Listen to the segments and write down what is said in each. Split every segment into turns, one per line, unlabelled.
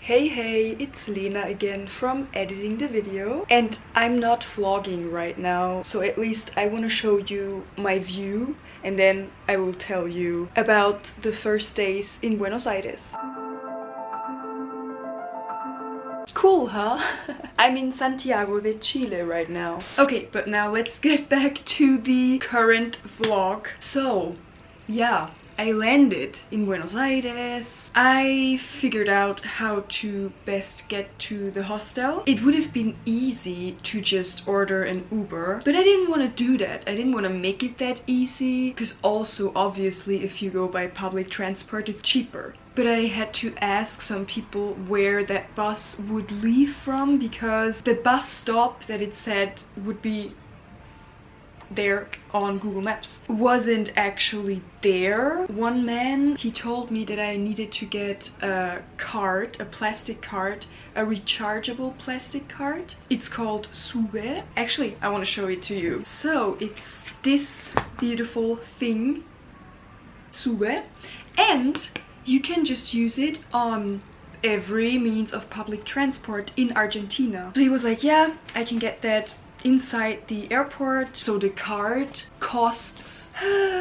Hey, it's Lena again from editing the video, and I'm not vlogging right now, so at least I want to show you my view and then I will tell you about the first days in Buenos Aires. Cool, huh? I'm in Santiago de Chile right now. Okay, but now let's get back to the current vlog. So, yeah. I landed in Buenos Aires. I figured out how to best get to the hostel. It would have been easy to just order an Uber, but I didn't want to do that. I didn't want to make it that easy, because also obviously if you go by public transport it's cheaper. But I had to ask some people where that bus would leave from, because the bus stop that it said would be there on Google Maps wasn't actually there. One man, he told me that I needed to get a card, a plastic card, a rechargeable plastic card. It's called Sube. Actually, I want to show it to you. So it's this beautiful thing, Sube, and you can just use it on every means of public transport in Argentina. So he was like, yeah, I can get that inside the airport. So the card costs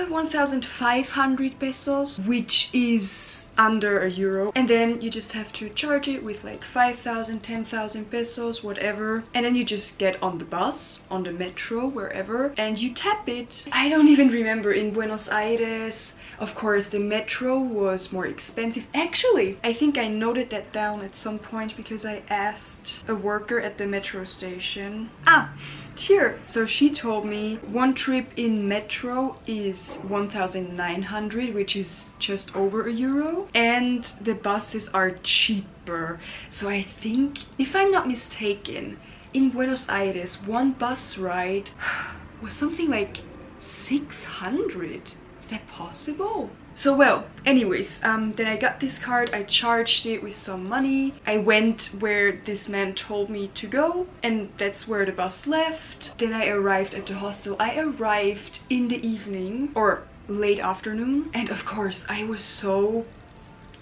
1,500 pesos, which is under €1, and then you just have to charge it with like 5,000, 10,000 pesos, whatever, and then you just get on the bus, on the metro, wherever, and you tap it. I don't even remember. In Buenos Aires, of course, the metro was more expensive. Actually, I think I noted that down at some point because I asked a worker at the metro station. Here. So she told me one trip in metro is 1,900, which is just over €1, and the buses are cheaper. So I think, if I'm not mistaken, in Buenos Aires, one bus ride was something like 600. Is that possible? So well, anyways, then I got this card, I charged it with some money, I went where this man told me to go, and that's where the bus left. Then I arrived at the hostel. I arrived in the evening, or late afternoon, and of course I was so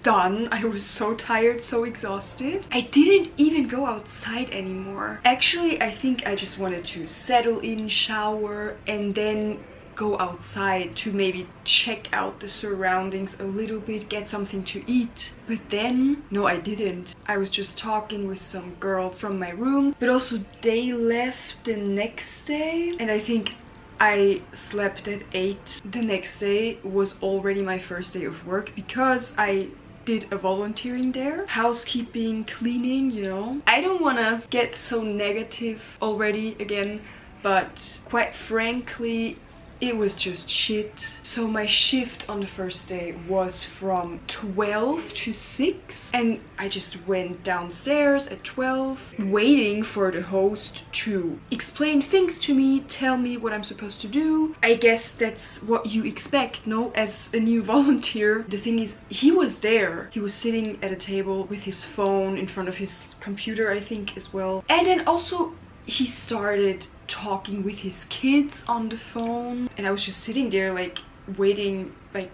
done. I was so tired, so exhausted. I didn't even go outside anymore. Actually, I think I just wanted to settle in, shower, and then go outside to maybe check out the surroundings a little bit, get something to eat. But then, no, I didn't. I was just talking with some girls from my room, but also they left the next day, and I think I slept at 8. The next day was already my first day of work because I did a volunteering there. Housekeeping, cleaning, you know. I don't want to get so negative already again, but quite frankly, it was just shit. So my shift on the first day was from 12 to 6, and I just went downstairs at 12 waiting for the host to explain things to me, tell me what I'm supposed to do. I guess that's what you expect, no, as a new volunteer. The thing is, he was there. He was sitting at a table with his phone in front of his computer, I think, as well. And then also he started talking with his kids on the phone, and I was just sitting there like waiting, like,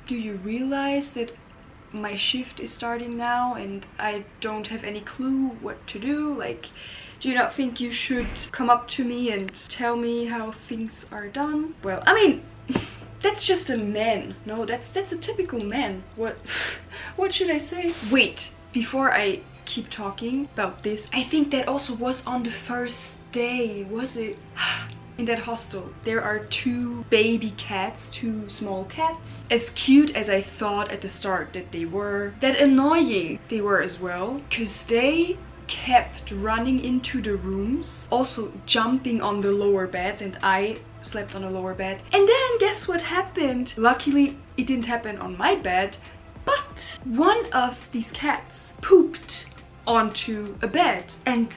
do you realize that my shift is starting now and I don't have any clue what to do? Like, do you not think you should come up to me and tell me how things are done? Well, I mean, that's just a man. No, that's a typical man. What should I say? Wait, before I keep talking about this, I think that also was on the first day, was it? In that hostel there are 2 baby cats, 2 small cats, as cute as I thought at the start that they were, that annoying they were as well, because they kept running into the rooms, also jumping on the lower beds, and I slept on a lower bed. And then guess what happened? Luckily it didn't happen on my bed, but one of these cats pooped onto a bed, and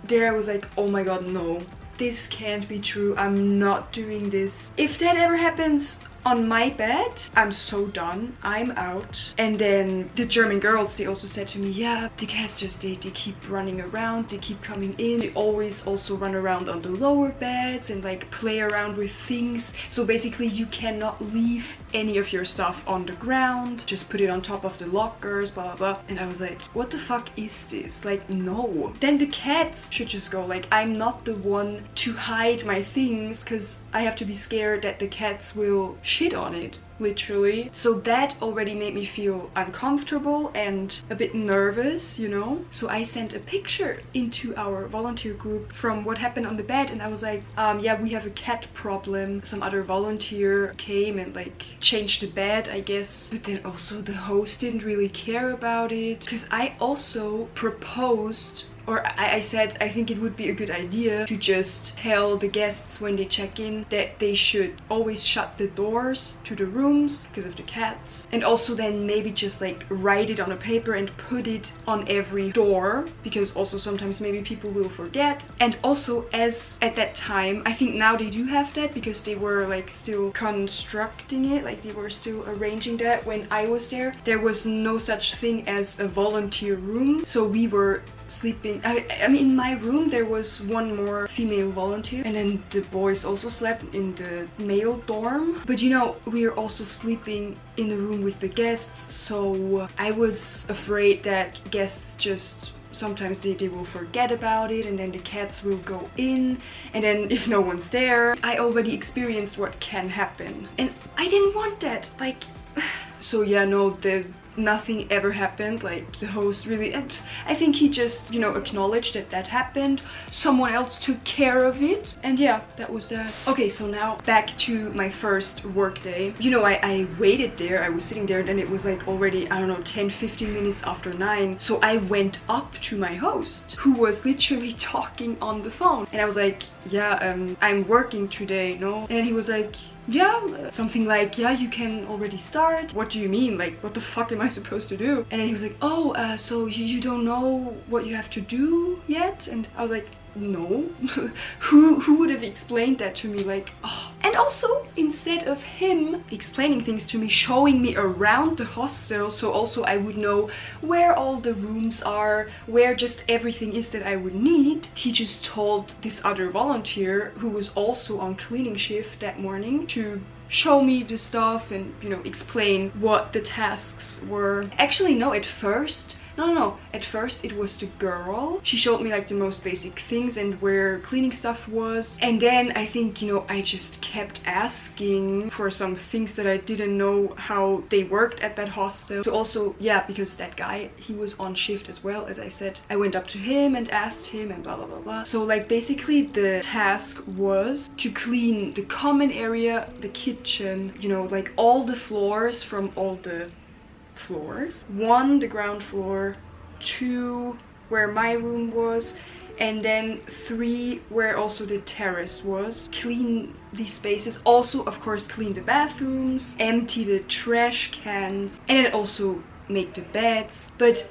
there I was like, oh my god, no, this can't be true. I'm not doing this. If that ever happens on my bed, I'm so done, I'm out. And then the German girls, they also said to me, yeah, the cats just, they keep running around, they keep coming in, they always also run around on the lower beds and like play around with things. So basically you cannot leave any of your stuff on the ground, just put it on top of the lockers, blah blah blah. And I was like, what the fuck is this? Like, no, then the cats should just go. Like, I'm not the one to hide my things because I have to be scared that the cats will shit on it, literally. So that already made me feel uncomfortable and a bit nervous, you know. So I sent a picture into our volunteer group from what happened on the bed, and I was like, yeah, we have a cat problem. Some other volunteer came and like changed the bed, I guess. But then also the host didn't really care about it, because I also proposed, or I said I think it would be a good idea to just tell the guests when they check in that they should always shut the doors to the rooms because of the cats, and also then maybe just like write it on a paper and put it on every door, because also sometimes maybe people will forget. And also, as at that time, I think now they do have that because they were like still constructing it, like they were still arranging that. When I was there, there was no such thing as a volunteer room, so we were sleeping. I mean, in my room there was one more female volunteer, and then the boys also slept in the male dorm. But you know, we were also sleeping in the room with the guests, so I was afraid that guests just sometimes they will forget about it, and then the cats will go in, and then if no one's there, I already experienced what can happen, and I didn't want that. Like, so yeah, no, nothing ever happened. Like, the host really, and I think he just, you know, acknowledged that that happened, someone else took care of it, and yeah, that was that. Okay, so now back to my first work day. You know, I waited there, I was sitting there, and then it was like already, I don't know, 10-15 minutes after 9. So I went up to my host, who was literally talking on the phone, and I was like, yeah, I'm working today, no? And he was like, yeah, something like, yeah, you can already start. What do you mean? Like, what the fuck am I supposed to do? And then he was like, oh, so you don't know what you have to do yet? And I was like, no. who would have explained that to me? Like, oh. And also, instead of him explaining things to me, showing me around the hostel, so also I would know where all the rooms are, where just everything is that I would need, he just told this other volunteer, who was also on cleaning shift that morning, to show me the stuff and, you know, explain what the tasks were. Actually, no, at first at first it was the girl. She showed me like the most basic things and where cleaning stuff was, and then I think, you know, I just kept asking for some things that I didn't know how they worked at that hostel. So also, yeah, because that guy, he was on shift as well, as I said, I went up to him and asked him and blah blah blah blah. So like basically the task was to clean the common area, the kitchen, you know, like all the floors from all the floors. 1, the ground floor, 2, where my room was, and then 3, where also the terrace was. Clean these spaces. Also, of course, clean the bathrooms, empty the trash cans, and then also make the beds. But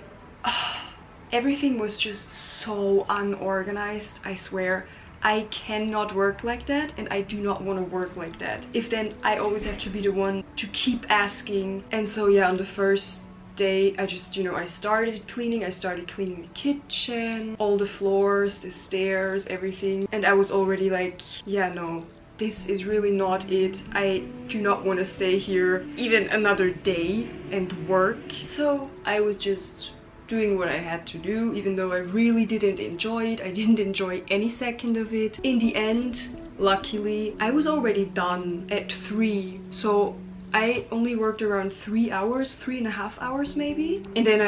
everything was just so unorganized, I swear. I cannot work like that, and I do not want to work like that. If then I always have to be the one to keep asking. And so yeah, on the first day, I just, you know, I started cleaning the kitchen, all the floors, the stairs, everything. And I was already like, yeah, no, this is really not it. I do not want to stay here even another day and work. So I was just doing what I had to do, even though I really didn't enjoy it. I didn't enjoy any second of it. In the end, luckily, I was already done at 3, so I only worked around 3 hours, 3.5 hours maybe. And then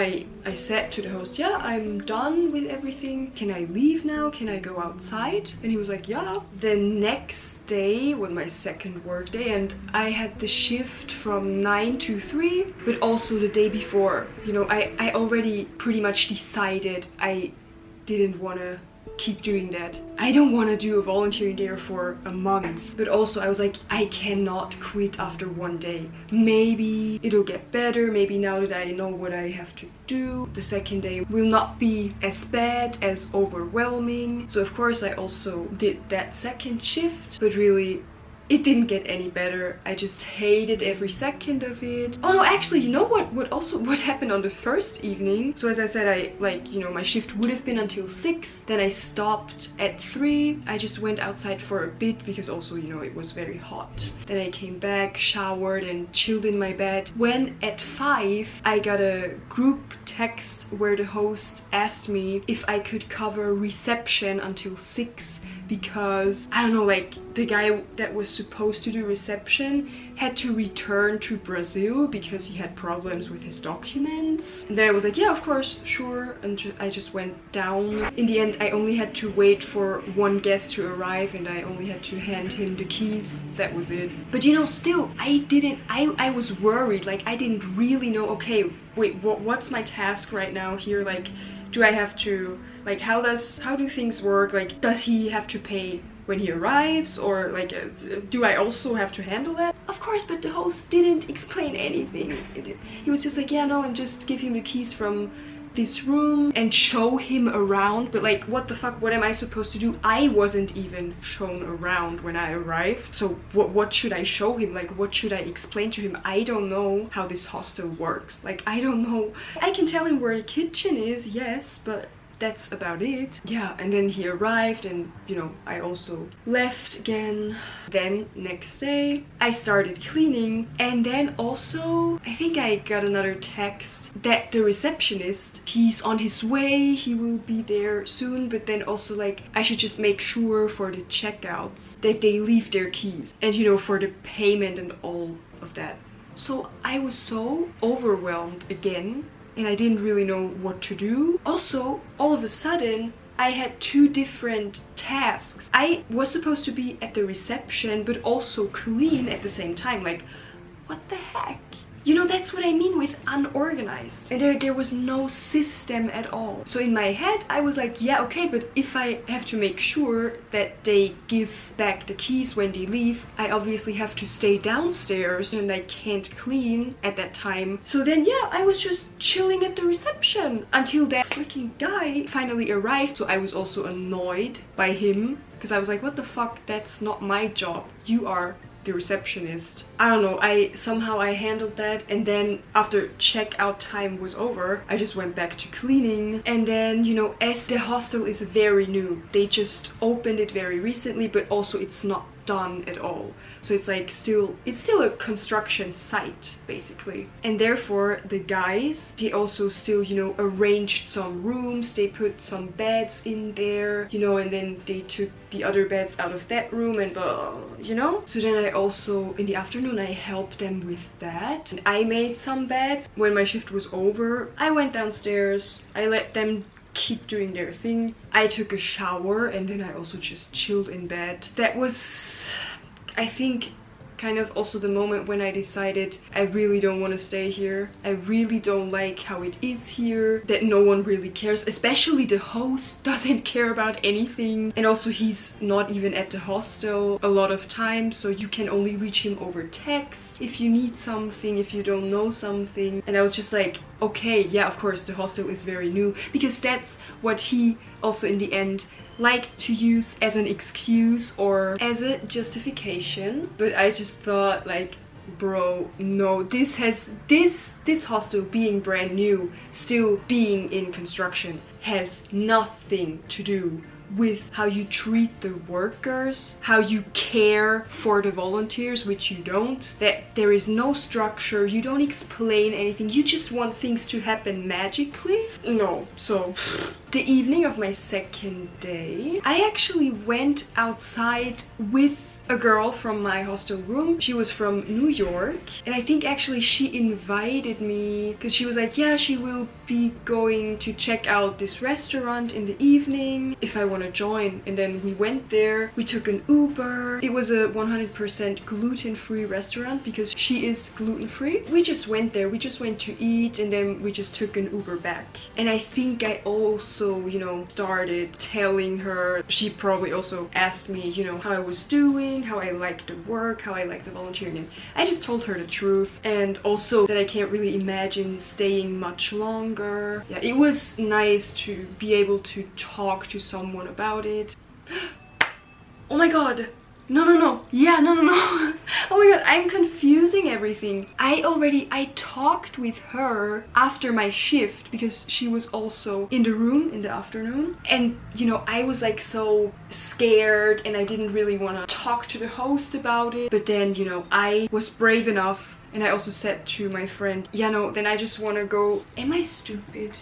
I said to the host, yeah, I'm done with everything. Can I leave now? Can I go outside? And he was like, yeah. The next day was my second work day, and I had the shift from 9 to 3, but also the day before, you know, I already pretty much decided I didn't want to keep doing that. I don't want to do a volunteering there for a month. But also I was like, I cannot quit after 1 day. Maybe it'll get better. Maybe now that I know what I have to do, the second day will not be as bad, as overwhelming. So of course I also did that second shift, but really It didn't get any better. I just hated every second of it. Oh no, actually, you know what happened on the first evening? So as I said, I my shift would have been until 6. Then I stopped at 3. I just went outside for a bit because also, it was very hot. Then I came back, showered and chilled in my bed. When at 5, I got a group text where the host asked me if I could cover reception until 6 because, I don't know, like the guy that was supposed to do reception had to return to Brazil because he had problems with his documents. And then I was like, yeah, of course, sure. And I just went down. In the end, I only had to wait for one guest to arrive and I only had to hand him the keys. That was it. But still, I was worried. Like, I didn't really know, okay, wait, what's my task right now here? Like, do I have to, like, how do things work? Like, does he have to pay when he arrives, or like do I also have to handle that? Of course, but the host didn't explain anything. He was just like, yeah, no, and just give him the keys from this room and show him around. But like, what the fuck, what am I supposed to do? I wasn't even shown around when I arrived, so what should I show him? Like, what should I explain to him? I don't know how this hostel works. Like, I don't know. I can tell him where the kitchen is, yes, but that's about it. Yeah, and then he arrived and I also left again. Then next day I started cleaning, and then also I think I got another text that the receptionist, he's on his way, he will be there soon, but then also like I should just make sure for the checkouts that they leave their keys and for the payment and all of that. So I was so overwhelmed again, and I didn't really know what to do. Also, all of a sudden, I had 2 different tasks. I was supposed to be at the reception, but also clean at the same time. Like, what the heck? That's what I mean with unorganized. And there was no system at all. So in my head, I was like, yeah, okay, but if I have to make sure that they give back the keys when they leave, I obviously have to stay downstairs and I can't clean at that time. So then, yeah, I was just chilling at the reception until that freaking guy finally arrived. So I was also annoyed by him because I was like, what the fuck? That's not my job. You are the receptionist. I don't know, I somehow handled that, and then after checkout time was over, I just went back to cleaning. And then, as the hostel is very new, they just opened it very recently, but also it's not done at all. So it's like it's still a construction site basically. And therefore the guys, they also still, arranged some rooms, they put some beds in there, and then they took the other beds out of that room and So then I also, in the afternoon, I helped them with that. And I made some beds. When my shift was over, I went downstairs, I let them keep doing their thing. I took a shower and then I also just chilled in bed. That was, I think, kind of also the moment when I decided I really don't want to stay here. I really don't like how it is here, that no one really cares, especially the host doesn't care about anything, and also he's not even at the hostel a lot of times, so you can only reach him over text if you need something, if you don't know something. And I was just like, okay, yeah, of course the hostel is very new, because that's what he also in the end liked to use as an excuse or as a justification. But I just thought, like, bro, no, this hostel being brand new, still being in construction, has nothing to do with how you treat the workers, how you care for the volunteers, which you don't, that there is no structure, you don't explain anything, you just want things to happen magically. No. So the evening of my second day, I actually went outside with a girl from my hostel room. She was from New York, and I think actually she invited me because she was like, yeah, she will be going to check out this restaurant in the evening if I want to join. And then we went there, we took an Uber. It was a 100% gluten-free restaurant because she is gluten-free. We just went there, we just went to eat, and then we just took an Uber back. And I think I also, started telling her, she probably also asked me, how I was doing, how I liked the work, how I liked the volunteering, and I just told her the truth, and also that I can't really imagine staying much longer. Yeah, it was nice to be able to talk to someone about it. Oh my god, No. Yeah, no. Oh my god, I'm confusing everything. I talked with her after my shift because she was also in the room in the afternoon. And you know, I was like so scared and I didn't really want to talk to the host about it. But then, you know, I was brave enough and I also said to my friend, yeah, no, then I just want to go. Am I stupid?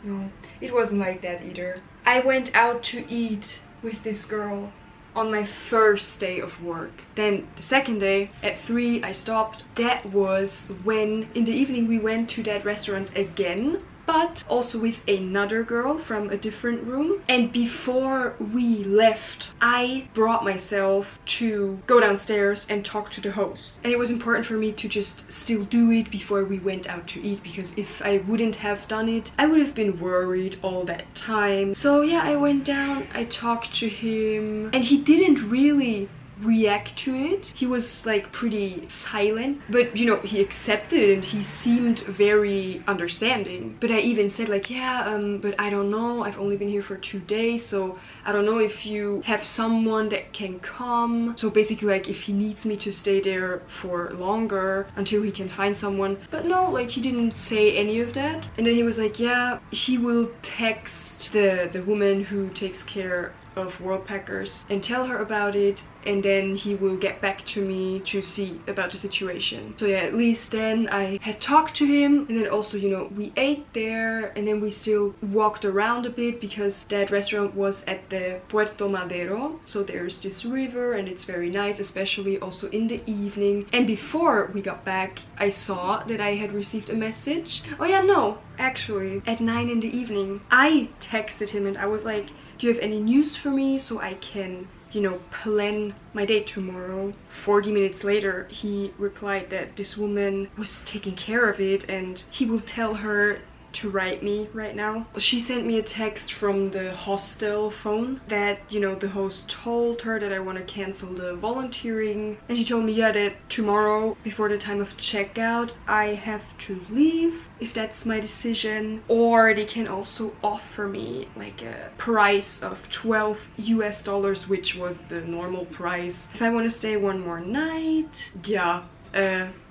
No, it wasn't like that either. I went out to eat with this girl on my first day of work. Then the second day at 3 I stopped. That was when in the evening we went to that restaurant again, but also with another girl from a different room. And before we left, I brought myself to go downstairs and talk to the host. And it was important for me to just still do it before we went out to eat, because if I wouldn't have done it, I would have been worried all that time. So yeah, I went down, I talked to him, and he didn't really react to it. He was like pretty silent, but you know, he accepted it and he seemed very understanding. But I even said like, yeah, but I don't know, I've only been here for 2 days, so I don't know if you have someone that can come. So basically like if he needs me to stay there for longer until he can find someone. But no, like he didn't say any of that. And then he was like, yeah, he will text the woman who takes care of Worldpackers and tell her about it, and then he will get back to me to see about the situation. So yeah, at least then I had talked to him, and then also, you know, we ate there and then we still walked around a bit because that restaurant was at the Puerto Madero, so there's this river and it's very nice, especially also in the evening. And before we got back, I saw that I had received a message. Oh yeah, no, actually at 9 in the evening I texted him and I was like, do you have any news for me so I can, you know, plan my day tomorrow? 40 minutes later, he replied that this woman was taking care of it and he will tell her to write me right now. She sent me a text from the hostel phone that, you know, the host told her that I want to cancel the volunteering, and she told me, yeah, that tomorrow before the time of checkout I have to leave if that's my decision, or they can also offer me like a price of $12 which was the normal price if I want to stay one more night. Yeah,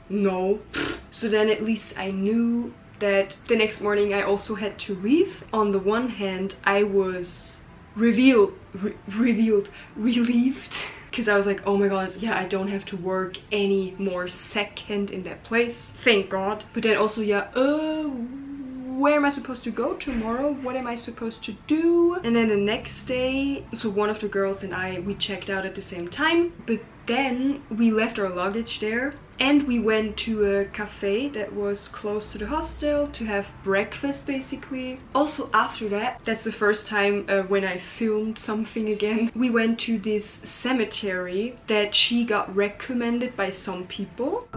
no. So then at least I knew that the next morning I also had to leave. On the one hand, I was relieved because I was like, oh my god, yeah, I don't have to work any more second in that place, thank god. But then also, yeah, where am I supposed to go tomorrow? What am I supposed to do? And then the next day, so one of the girls and I, we checked out at the same time, but then we left our luggage there and we went to a cafe that was close to the hostel to have breakfast basically. Also after that, that's the first time when I filmed something again, we went to this cemetery that she got recommended by some people.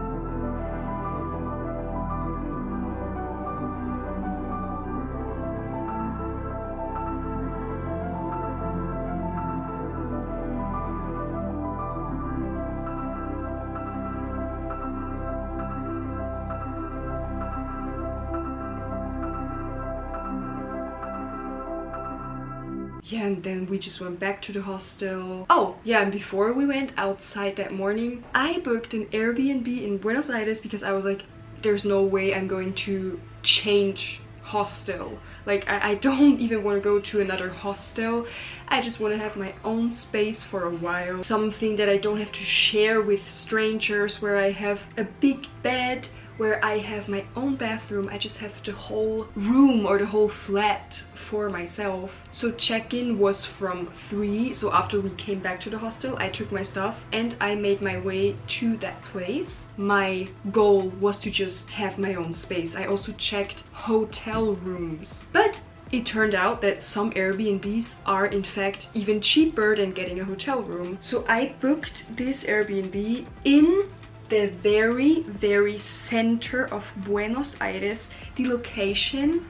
Yeah, and then we just went back to the hostel. Oh, yeah, and before we went outside that morning, I booked an Airbnb in Buenos Aires because I was like, there's no way I'm going to change hostel. Like, I don't even want to go to another hostel. I just want to have my own space for a while. Something that I don't have to share with strangers, where I have a big bed, where I have my own bathroom. I just have the whole room or the whole flat for myself. So check-in was from 3, so after we came back to the hostel, I took my stuff and I made my way to that place. My goal was to just have my own space. I also checked hotel rooms, but it turned out that some Airbnbs are in fact even cheaper than getting a hotel room. So I booked this Airbnb in the very, very center of Buenos Aires. The location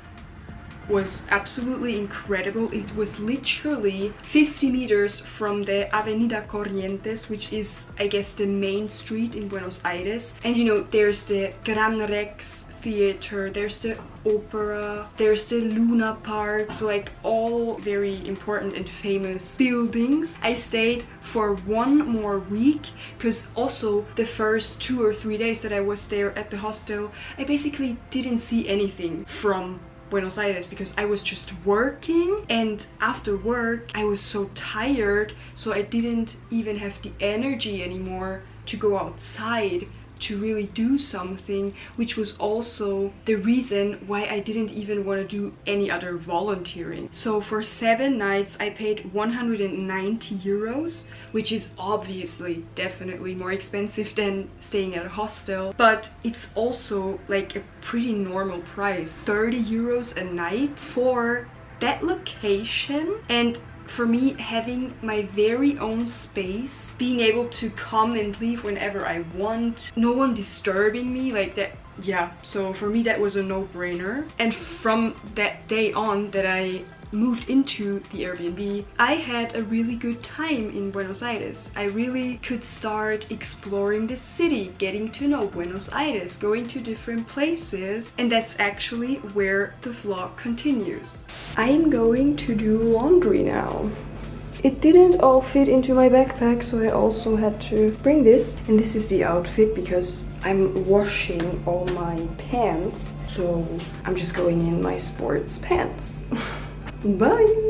was absolutely incredible. It was literally 50 meters from the Avenida Corrientes, which is, I guess, the main street in Buenos Aires. And you know, there's the Gran Rex theater, there's the opera, there's the Luna Park, so like all very important and famous buildings. I stayed for 1 more week because also the first 2 or 3 days that I was there at the hostel, I basically didn't see anything from Buenos Aires because I was just working, and after work I was so tired, so I didn't even have the energy anymore to go outside to really do something, which was also the reason why I didn't even want to do any other volunteering. So for 7 nights I paid 190 euros, which is obviously definitely more expensive than staying at a hostel, but it's also like a pretty normal price, 30 euros a night for that location. And for me, having my very own space, being able to come and leave whenever I want, no one disturbing me like that, yeah, so for me that was a no-brainer. And from that day on that I moved into the Airbnb, I had a really good time in Buenos Aires. I really could start exploring the city, getting to know Buenos Aires, going to different places, and that's actually where the vlog continues. I'm going to do laundry now. It didn't all fit into my backpack, so I also had to bring this. And this is the outfit because I'm washing all my pants, so I'm just going in my sports pants. Bye!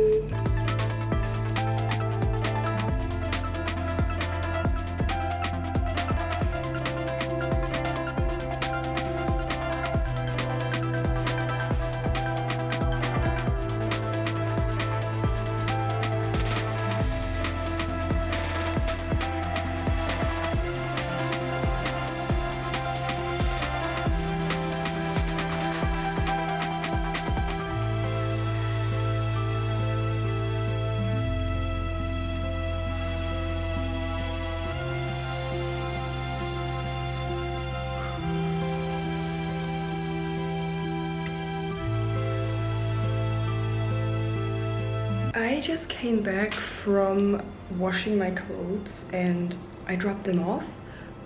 I just came back from washing my clothes and I dropped them off.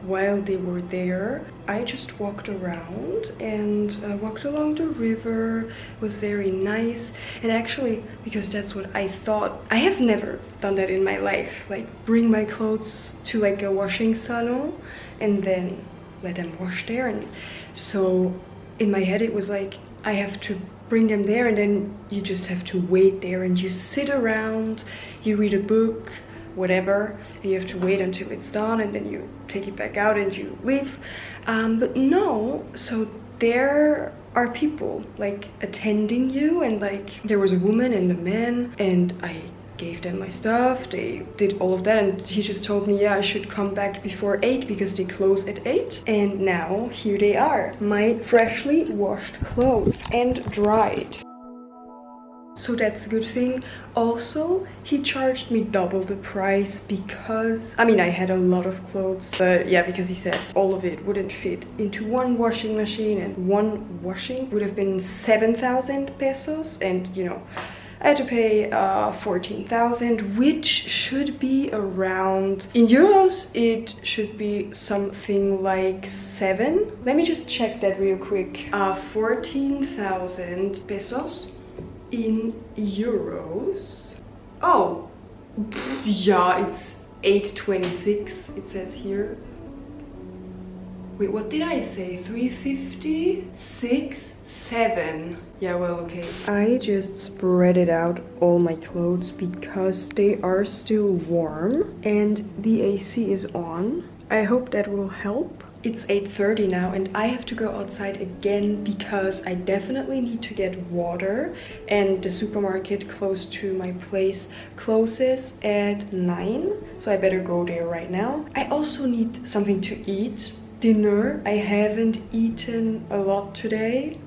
While they were there, I just walked around and walked along the river. It was very nice, and actually, because that's what I thought, I have never done that in my life, like bring my clothes to like a washing salon and then let them wash there. And so in my head it was like I have to bring them there and then you just have to wait there and you sit around, you read a book, whatever, and you have to wait until it's done and then you take it back out and you leave. But no, so there are people like attending you, and like there was a woman and a man, and I gave them my stuff, they did all of that, and he just told me, yeah, I should come back before 8 because they close at 8. And now here they are, my freshly washed clothes and dried. So that's a good thing. Also, he charged me double the price because, I mean, I had a lot of clothes, but yeah, because he said all of it wouldn't fit into one washing machine, and one washing would have been 7,000 pesos, and you know, I had to pay 14,000, which should be around, in euros, it should be something like 7. Let me just check that real quick. 14,000 pesos in euros. Oh, yeah, it's 826, it says here. Wait, what did I say? 350? 6? 7? Yeah, well, okay. I just spread it out, all my clothes, because they are still warm and the AC is on. I hope that will help. It's 8:30 now and I have to go outside again because I definitely need to get water, and the supermarket close to my place closes at 9, so I better go there right now. I also need something to eat. Dinner. I haven't eaten a lot today,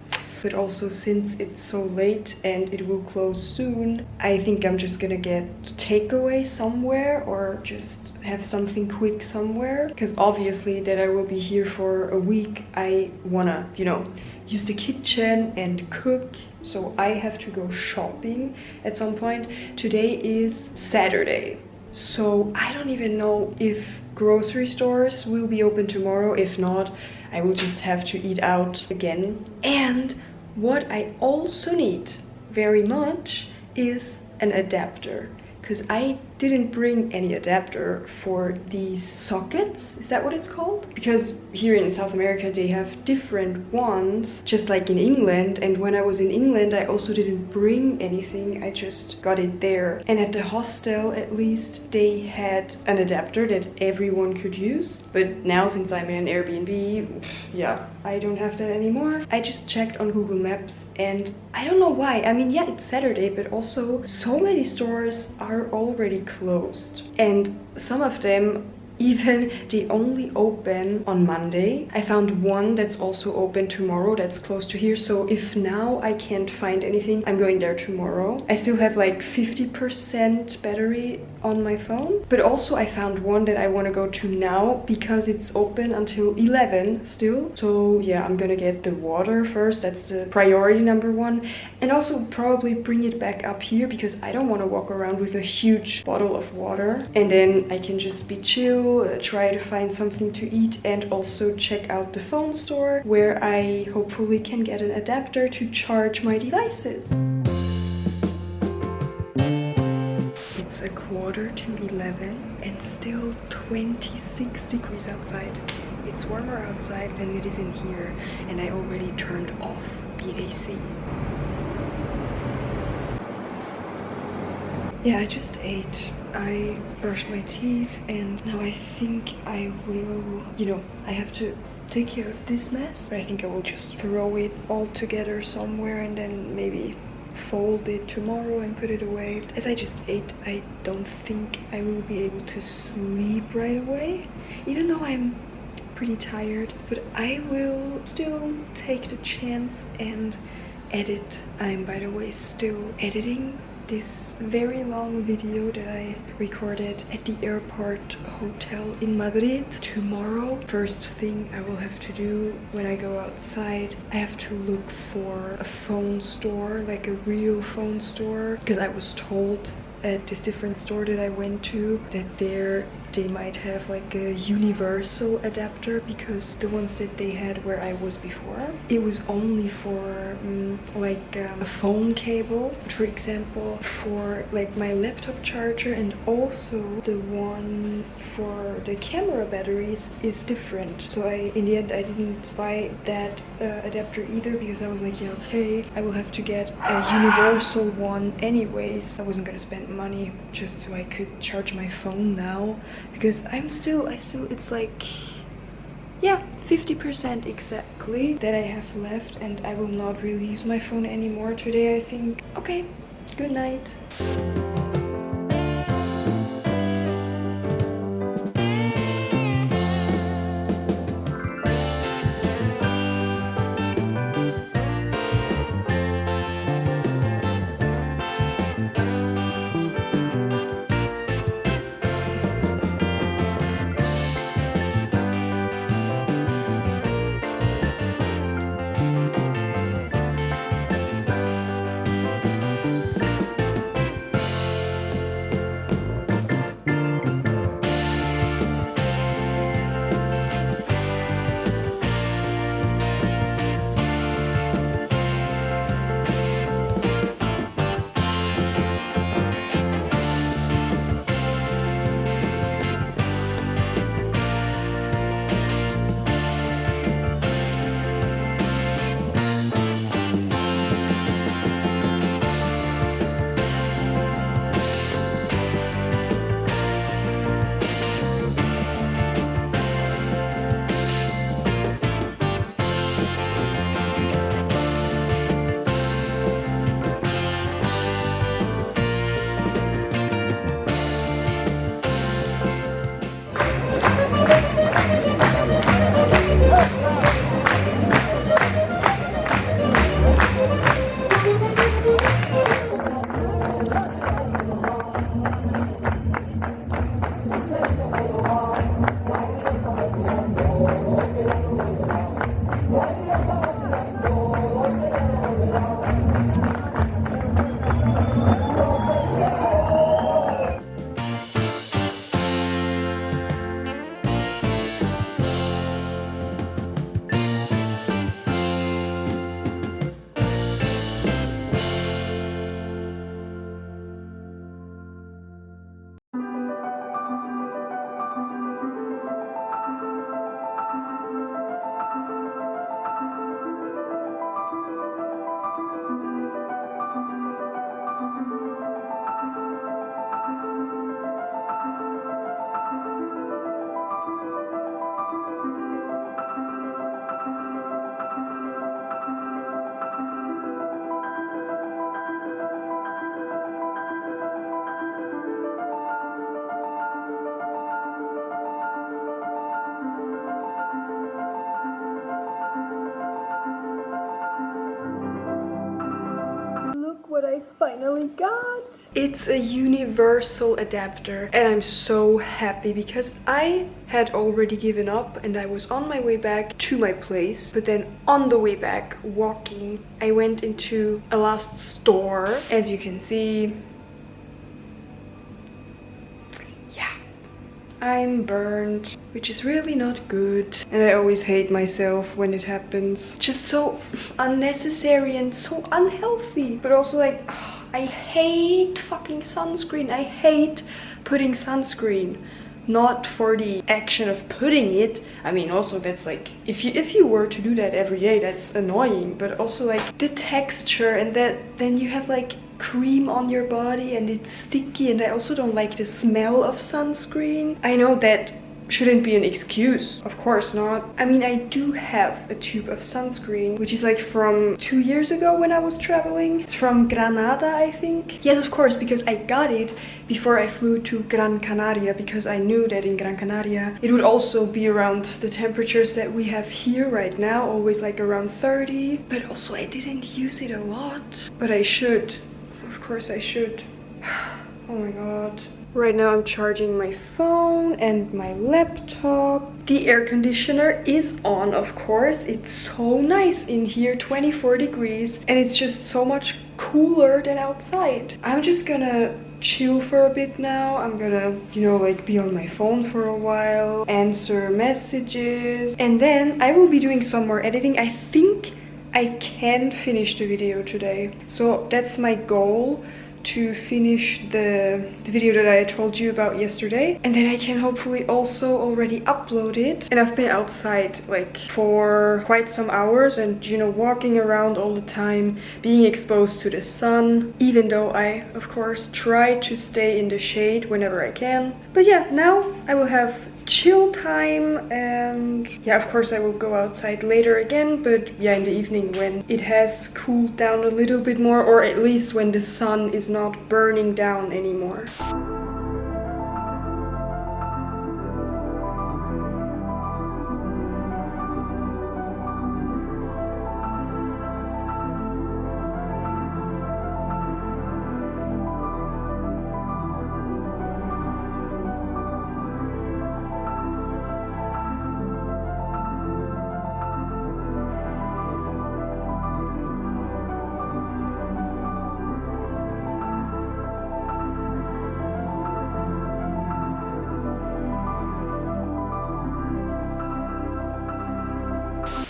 but also since it's so late and it will close soon, I think I'm just gonna get takeaway somewhere or just have something quick somewhere, because obviously that I will be here for a week, I wanna, you know, use the kitchen and cook, so I have to go shopping at some point. Today is Saturday, so I don't even know if grocery stores will be open tomorrow. If not, I will just have to eat out again. And what I also need very much is an adapter, because I didn't bring any adapter for these sockets. Is that what it's called? Because here in South America they have different ones, just like in England. And when I was in England, I also didn't bring anything. I just got it there. And at the hostel, at least, they had an adapter that everyone could use. But now, since I'm in an Airbnb, yeah, I don't have that anymore. I just checked on Google Maps and I don't know why. I mean, yeah, it's Saturday, but also so many stores are already closed, and some of them even they only open on Monday. I found one that's also open tomorrow that's close to here, so if now I can't find anything, I'm going there tomorrow. I still have like 50% battery on my phone, but also I found one that I want to go to now because it's open until 11 still. So yeah, I'm gonna get the water first. That's the priority number one, and also probably bring it back up here because I don't want to walk around with a huge bottle of water. And then I can just be chill, try to find something to eat, and also check out the phone store where I hopefully can get an adapter to charge my devices. It's a 11:15 and still 26 degrees outside. It's warmer outside than it is in here, and I already turned off the AC. Yeah, I just ate. I brushed my teeth and now I think I will, I have to take care of this mess, but I think I will just throw it all together somewhere and then maybe fold it tomorrow and put it away. As I just ate, I don't think I will be able to sleep right away, even though I'm pretty tired, but I will still take the chance and edit. I'm, by the way, still editing this very long video that I recorded at the airport hotel in Madrid. Tomorrow, first thing I will have to do when I go outside, I have to look for a phone store, like a real phone store, because I was told at this different store that I went to that they might have like a universal adapter, because the ones that they had where I was before, it was only for a phone cable. But for example, for like my laptop charger and also the one for the camera batteries is different. So in the end I didn't buy that adapter either, because I was like, yeah, okay, I will have to get a universal one anyways. I wasn't gonna spend money just so I could charge my phone now, because I still, it's like, yeah, 50% exactly that I have left, and I will not really use my phone anymore today, I think. Okay, good night. I finally got. It's a universal adapter and I'm so happy because I had already given up and I was on my way back to my place, but then on the way back walking I went into a last store. As you can see, I'm burned, which is really not good. And I always hate myself when it happens. Just so unnecessary and so unhealthy. But also like, I hate fucking sunscreen. I hate putting sunscreen. Not for the action of putting it. I mean, also that's like, if you were to do that every day, that's annoying. But also like the texture and that then you have like cream on your body and it's sticky, and I also don't like the smell of sunscreen. I know that shouldn't be an excuse, of course not. I mean, I do have a tube of sunscreen, which is like from 2 years ago when I was traveling. It's from Granada, I think. Yes, of course, because I got it before I flew to Gran Canaria, because I knew that in Gran Canaria it would also be around the temperatures that we have here right now, always like around 30. But also I didn't use it a lot, but I should. Of course I should. Oh my god. Right now I'm charging my phone and my laptop. The air conditioner is on, of course. It's so nice in here, 24 degrees, and it's just so much cooler than outside. I'm just gonna chill for a bit now. I'm gonna, you know, like be on my phone for a while, answer messages, and then I will be doing some more editing. I think I can finish the video today. So that's my goal, to finish the video that I told you about yesterday, and then I can hopefully also already upload it. And I've been outside like for quite some hours and, you know, walking around all the time, being exposed to the sun, even though I of course try to stay in the shade whenever I can. But yeah, now I will have chill time, and yeah, of course I will go outside later again, but yeah, in the evening when it has cooled down a little bit more, or at least when the sun is not burning down anymore.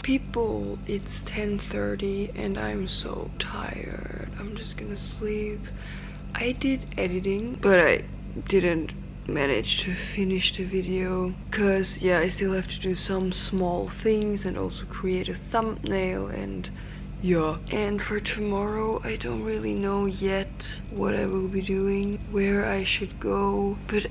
People, it's 10:30 and I'm so tired. I'm just gonna sleep. I did editing, but I didn't manage to finish the video because yeah, I still have to do some small things and also create a thumbnail, and yeah. And for tomorrow I don't really know yet what I will be doing, where I should go. But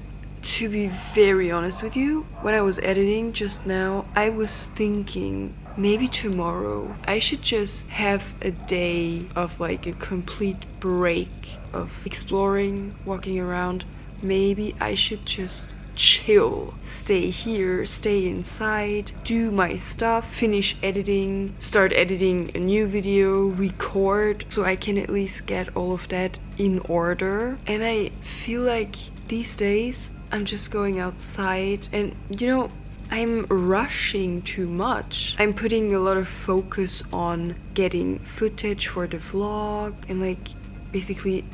to be very honest with you, when I was editing just now, I was thinking maybe tomorrow I should just have a day of like a complete break of exploring, walking around. Maybe I should just chill, stay here, stay inside, do my stuff, finish editing, start editing a new video, record, so I can at least get all of that in order. And I feel like these days I'm just going outside and, you know, I'm rushing too much. I'm putting a lot of focus on getting footage for the vlog and like basically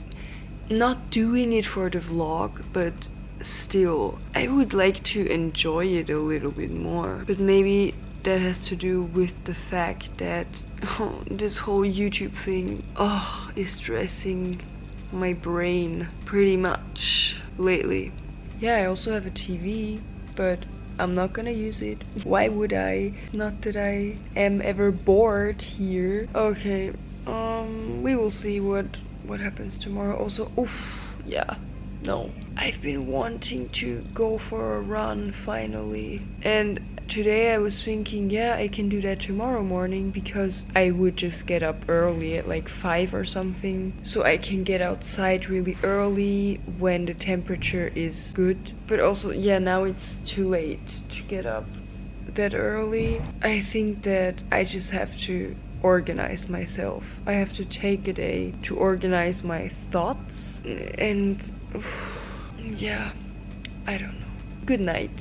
not doing it for the vlog, but still I would like to enjoy it a little bit more. But maybe that has to do with the fact that this whole YouTube thing is stressing my brain pretty much lately. Yeah, I also have a TV, but I'm not gonna use it. Why would I? Not that I am ever bored here. Okay, we will see what happens tomorrow. Also, yeah, no. I've been wanting to go for a run finally. And today I was thinking, yeah, I can do that tomorrow morning because I would just get up early at like 5 or something. So I can get outside really early when the temperature is good. But also, yeah, now it's too late to get up that early. I think that I just have to
organize myself. I have to take a day to organize my thoughts, and yeah, I don't know. Good night.